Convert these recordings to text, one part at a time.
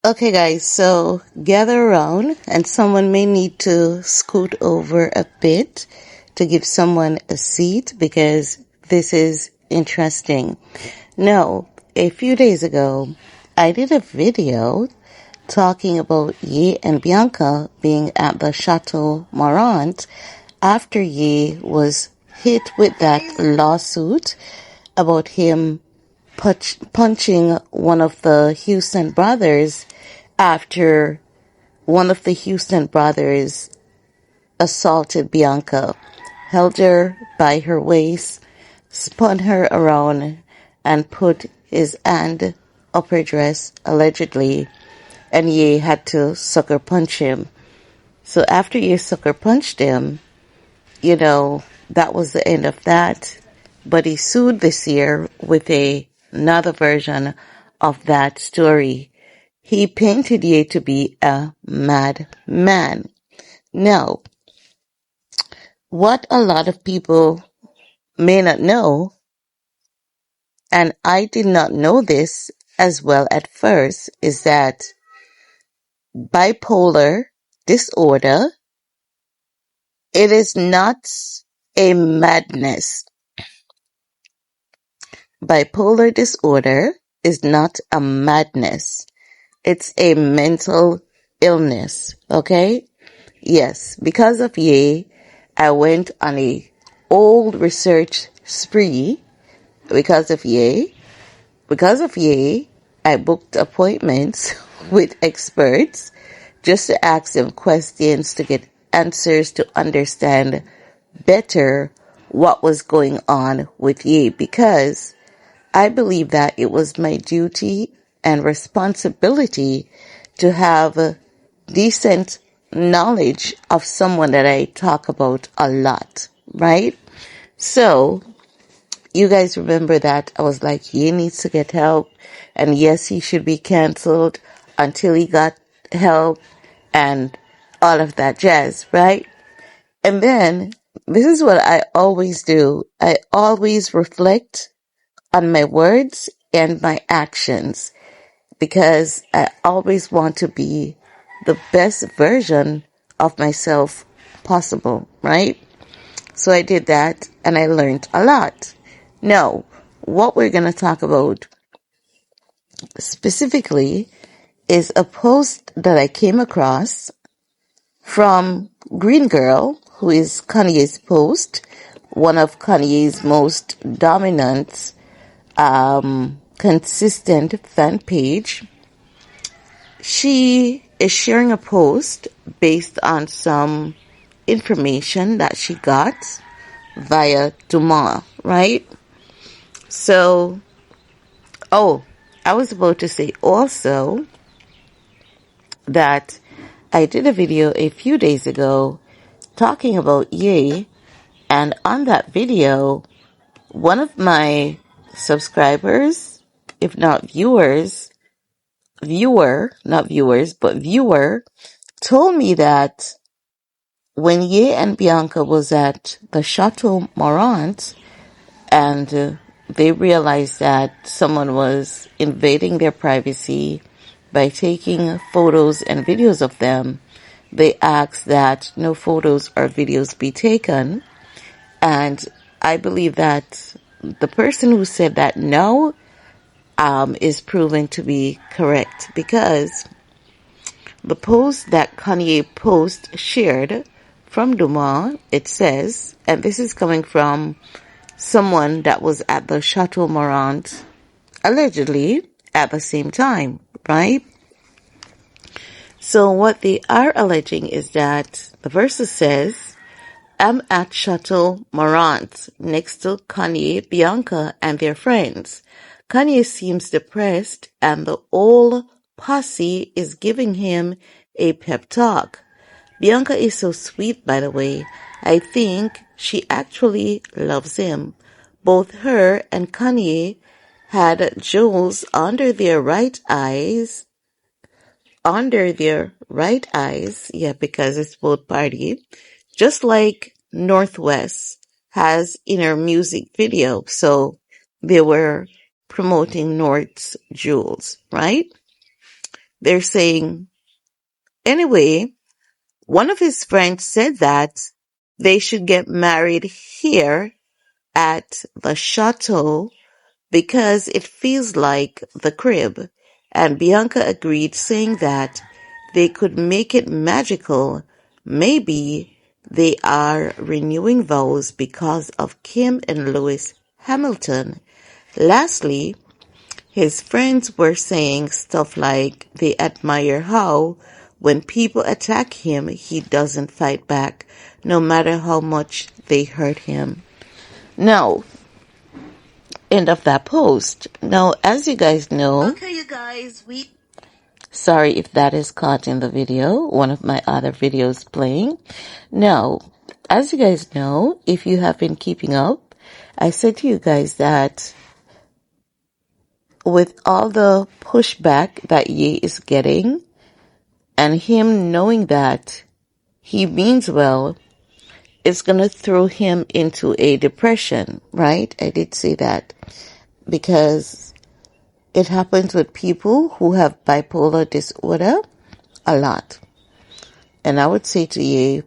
Okay, guys, so gather around, and someone may need to scoot over a bit to give someone a seat because this is interesting. Now, a few days ago, I did a video talking about Ye and Bianca being at the Chateau after Ye was hit with that lawsuit about him punching one of the Houston brothers after one of the Houston brothers assaulted Bianca, held her by her waist, spun her around, and put his hand up her dress, allegedly, and Ye had to sucker punch him. So after Ye sucker punched him, that was the end of that. But he sued this year with another version of that story. He painted Ye to be a madman. Now, what a lot of people may not know, and I did not know this as well at first, is that bipolar disorder, it is not a madness. Bipolar disorder is not a madness. It's a mental illness, okay? Yes, because of Ye, I went on a old research spree because of Ye. Because of Ye, I booked appointments with experts just to ask them questions to get answers to understand better what was going on with Ye, because I believe that it was my duty and responsibility to have decent knowledge of someone that I talk about a lot, right? So, you guys remember that I was like, he needs to get help, and yes, he should be canceled until he got help, and all of that jazz, right? And then, this is what I always do. I always reflect on my words and my actions, because I always want to be the best version of myself possible, right? So I did that and I learned a lot. Now, what we're going to talk about specifically is a post that I came across from Green Girl, who is Kanye's post, one of Kanye's most dominant, consistent fan page. She is sharing a post based on some information that she got via Duma, right? So, I was about to say also that I did a video a few days ago talking about Ye, and on that video, one of my subscribers, if not viewer, told me that when Ye and Bianca was at the Chateau and they realized that someone was invading their privacy by taking photos and videos of them, they asked that no photos or videos be taken. And I believe that the person who said that no is proven to be correct, because the post that Kanye shared from Duma, it says, and this is coming from someone that was at the Chateau Marant, allegedly, at the same time, right? So what they are alleging is that the verse says, I'm at Chateau Marant next to Kanye, Bianca, and their friends. Kanye seems depressed, and the whole posse is giving him a pep talk. Bianca is so sweet, by the way. I think she actually loves him. Both her and Kanye had jewels under their right eyes. Yeah, because it's both party. Just like Northwest has in her music video. So they were promoting North's jewels, right? they're saying, anyway, one of his friends said that they should get married here at the Chateau because it feels like the crib. And Bianca agreed, saying that they could make it magical. Maybe they are renewing vows because of Kim and Lewis Hamilton. Lastly, his friends were saying stuff like they admire how, when people attack him, he doesn't fight back, no matter how much they hurt him. Now, end of that post. Now, as you guys know, okay, you guys, sorry if that is caught in the video, one of my other videos playing. Now, as you guys know, if you have been keeping up, I said to you guys that with all the pushback that Ye is getting, and him knowing that he means well, it's going to throw him into a depression, right? I did say that because it happens with people who have bipolar disorder a lot. And I would say to you,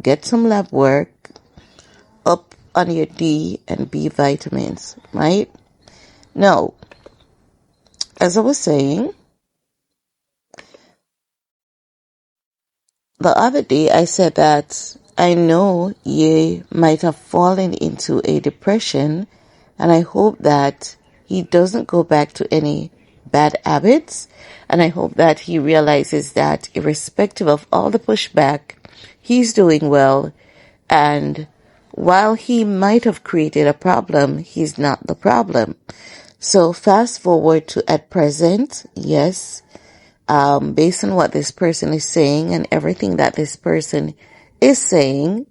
get some lab work, up on your D and B vitamins, right? Now, as I was saying, the other day I said that I know Ye might have fallen into a depression, and I hope that he doesn't go back to any bad habits, and I hope that he realizes that irrespective of all the pushback, he's doing well, and while he might have created a problem, he's not the problem. So fast forward to at present, yes, based on what this person is saying and everything that this person is saying,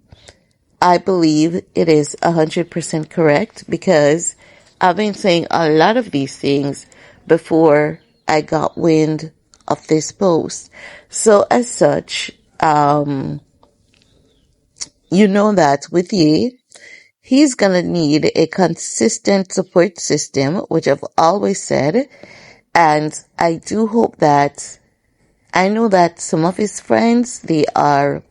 I believe it is 100% correct because I've been saying a lot of these things before I got wind of this post. So as such, you know that with Ye, he's gonna need a consistent support system, which I've always said. And I do hope that, I know that some of his friends, they are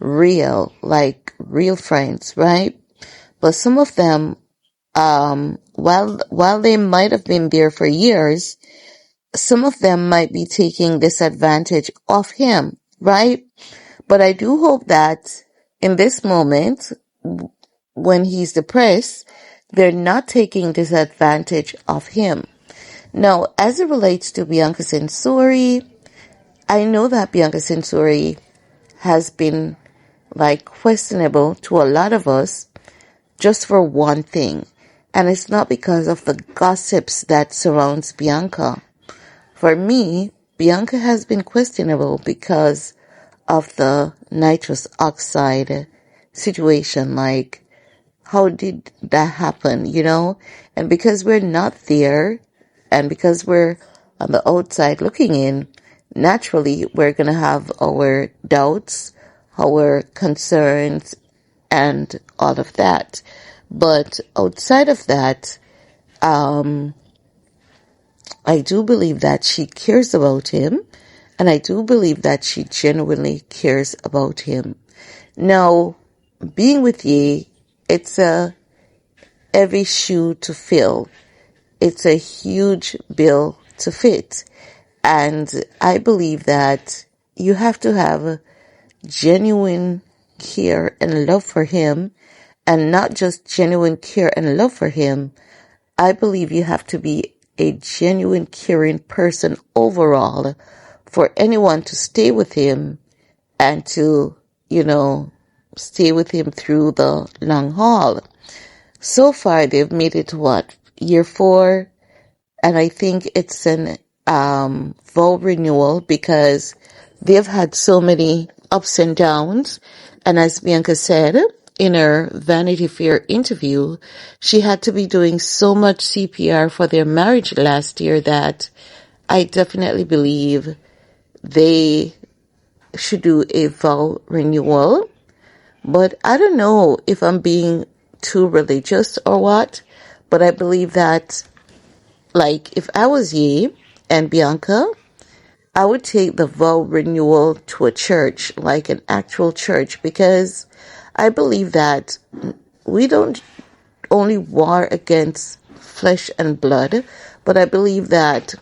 real, like real friends, right? But some of them, while they might have been there for years, some of them might be taking disadvantage of him, right? But I do hope that in this moment, when he's depressed, they're not taking disadvantage of him. Now, as it relates to Bianca Censori, I know that Bianca Censori has been questionable to a lot of us just for one thing. And it's not because of the gossips that surrounds Bianca. For me, Bianca has been questionable because of the nitrous oxide situation. Like, how did that happen, And because we're not there, and because we're on the outside looking in, naturally we're going to have our doubts, our concerns, and all of that. But outside of that, I do believe that she cares about him, and I do believe that she genuinely cares about him. Now, being with Ye, it's a heavy shoe to fill. It's a huge bill to fit. And I believe that you have to have genuine care and love for him, and not just genuine care and love for him. I believe you have to be a genuine caring person overall for anyone to stay with him and to, stay with him through the long haul. So far, they've made it year 4, and I think it's an vow renewal because they've had so many ups and downs. And as Bianca said in her Vanity Fair interview, she had to be doing so much CPR for their marriage last year that I definitely believe they should do a vow renewal. But I don't know if I'm being too religious or what, but I believe that, if I was Ye and Bianca, I would take the vow renewal to a church, like an actual church, because I believe that we don't only war against flesh and blood, but I believe that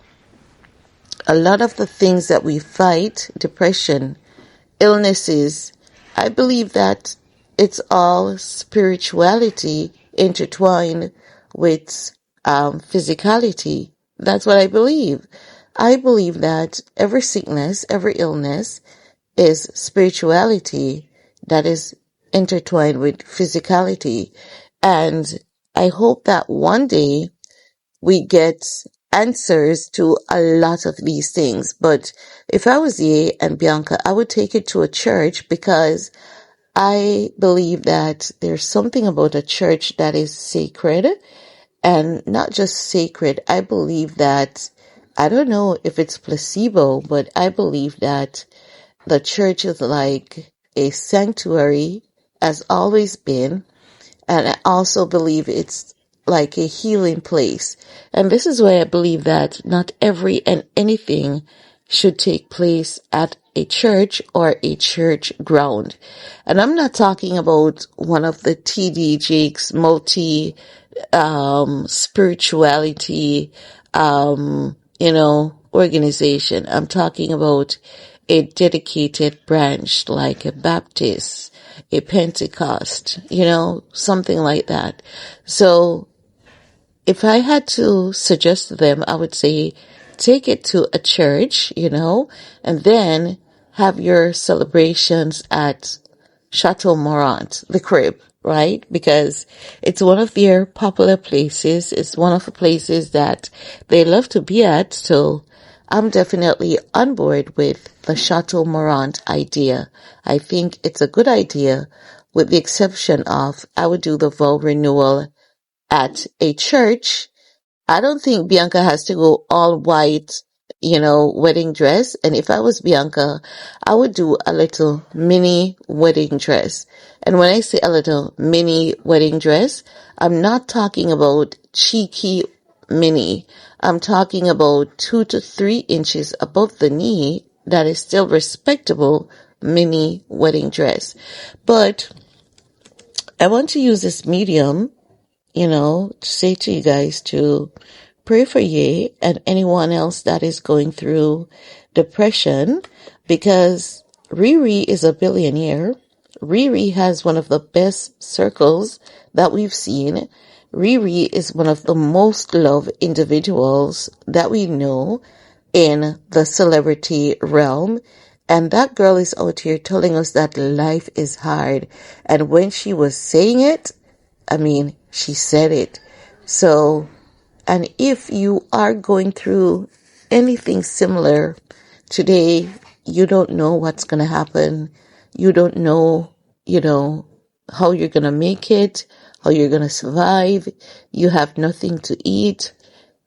a lot of the things that we fight, depression, illnesses, I believe that it's all spirituality intertwined with physicality. That's what I believe. I believe that every sickness, every illness is spirituality that is intertwined with physicality. And I hope that one day we get answers to a lot of these things. But if I was Ye and Bianca, I would take it to a church because I believe that there's something about a church that is sacred, and not just sacred. I believe that, I don't know if it's placebo, but I believe that the church is like a sanctuary, has always been, and I also believe it's like a healing place. And this is why I believe that not every and anything should take place at a church or a church ground. And I'm not talking about one of the TD Jakes multi spirituality organization. I'm talking about a dedicated branch like a Baptist, a Pentecost, something like that. So if I had to suggest to them, I would say take it to a church, and then have your celebrations at Chateau, the crib, right? Because it's one of their popular places. It's one of the places that they love to be at. So I'm definitely on board with the Chateau idea. I think it's a good idea, with the exception of I would do the vow renewal at a church. I don't think Bianca has to go all white, wedding dress. And if I was Bianca, I would do a little mini wedding dress. And when I say a little mini wedding dress, I'm not talking about cheeky mini. I'm talking about 2 to 3 inches above the knee. That is still respectable mini wedding dress. But I want to use this medium, to say to you guys to pray for Ye and anyone else that is going through depression, because Riri is a billionaire. Riri has one of the best circles that we've seen. Riri is one of the most loved individuals that we know in the celebrity realm. And that girl is out here telling us that life is hard. And when she was saying it, she said it. So, and if you are going through anything similar today, you don't know what's going to happen. You don't know, how you're going to make it, how you're going to survive. You have nothing to eat,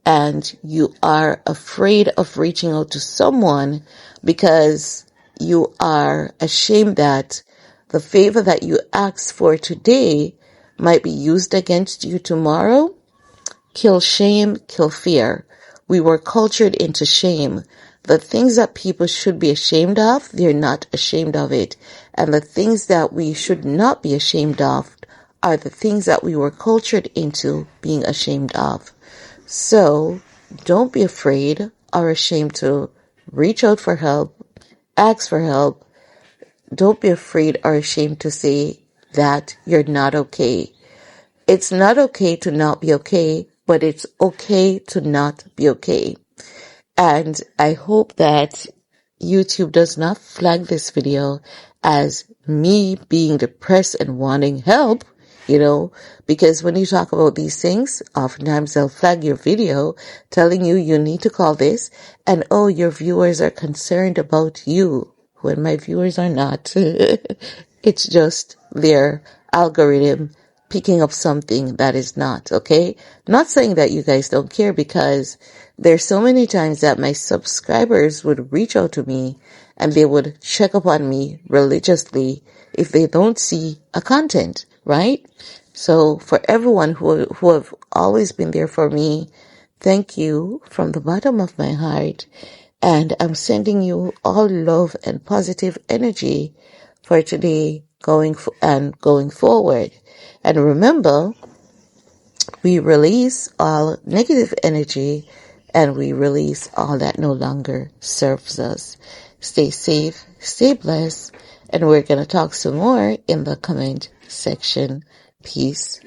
and you are afraid of reaching out to someone because you are ashamed that the favor that you asked for today might be used against you tomorrow. Kill shame, kill fear. We were cultured into shame. The things that people should be ashamed of, they're not ashamed of it. And the things that we should not be ashamed of are the things that we were cultured into being ashamed of. So don't be afraid or ashamed to reach out for help, ask for help. Don't be afraid or ashamed to say that you're not okay. It's not okay to not be okay, but it's okay to not be okay. And I hope that YouTube does not flag this video as me being depressed and wanting help, because when you talk about these things, oftentimes they'll flag your video telling you need to call this, and your viewers are concerned about you, when my viewers are not. It's just their algorithm picking up something that is not, okay? Not saying that you guys don't care, because there's so many times that my subscribers would reach out to me and they would check up on me religiously if they don't see a content, right? So for everyone who have always been there for me, thank you from the bottom of my heart. And I'm sending you all love and positive energy for today going forward. And remember, we release all negative energy and we release all that no longer serves us. Stay safe, stay blessed, and we're going to talk some more in the comment section. Peace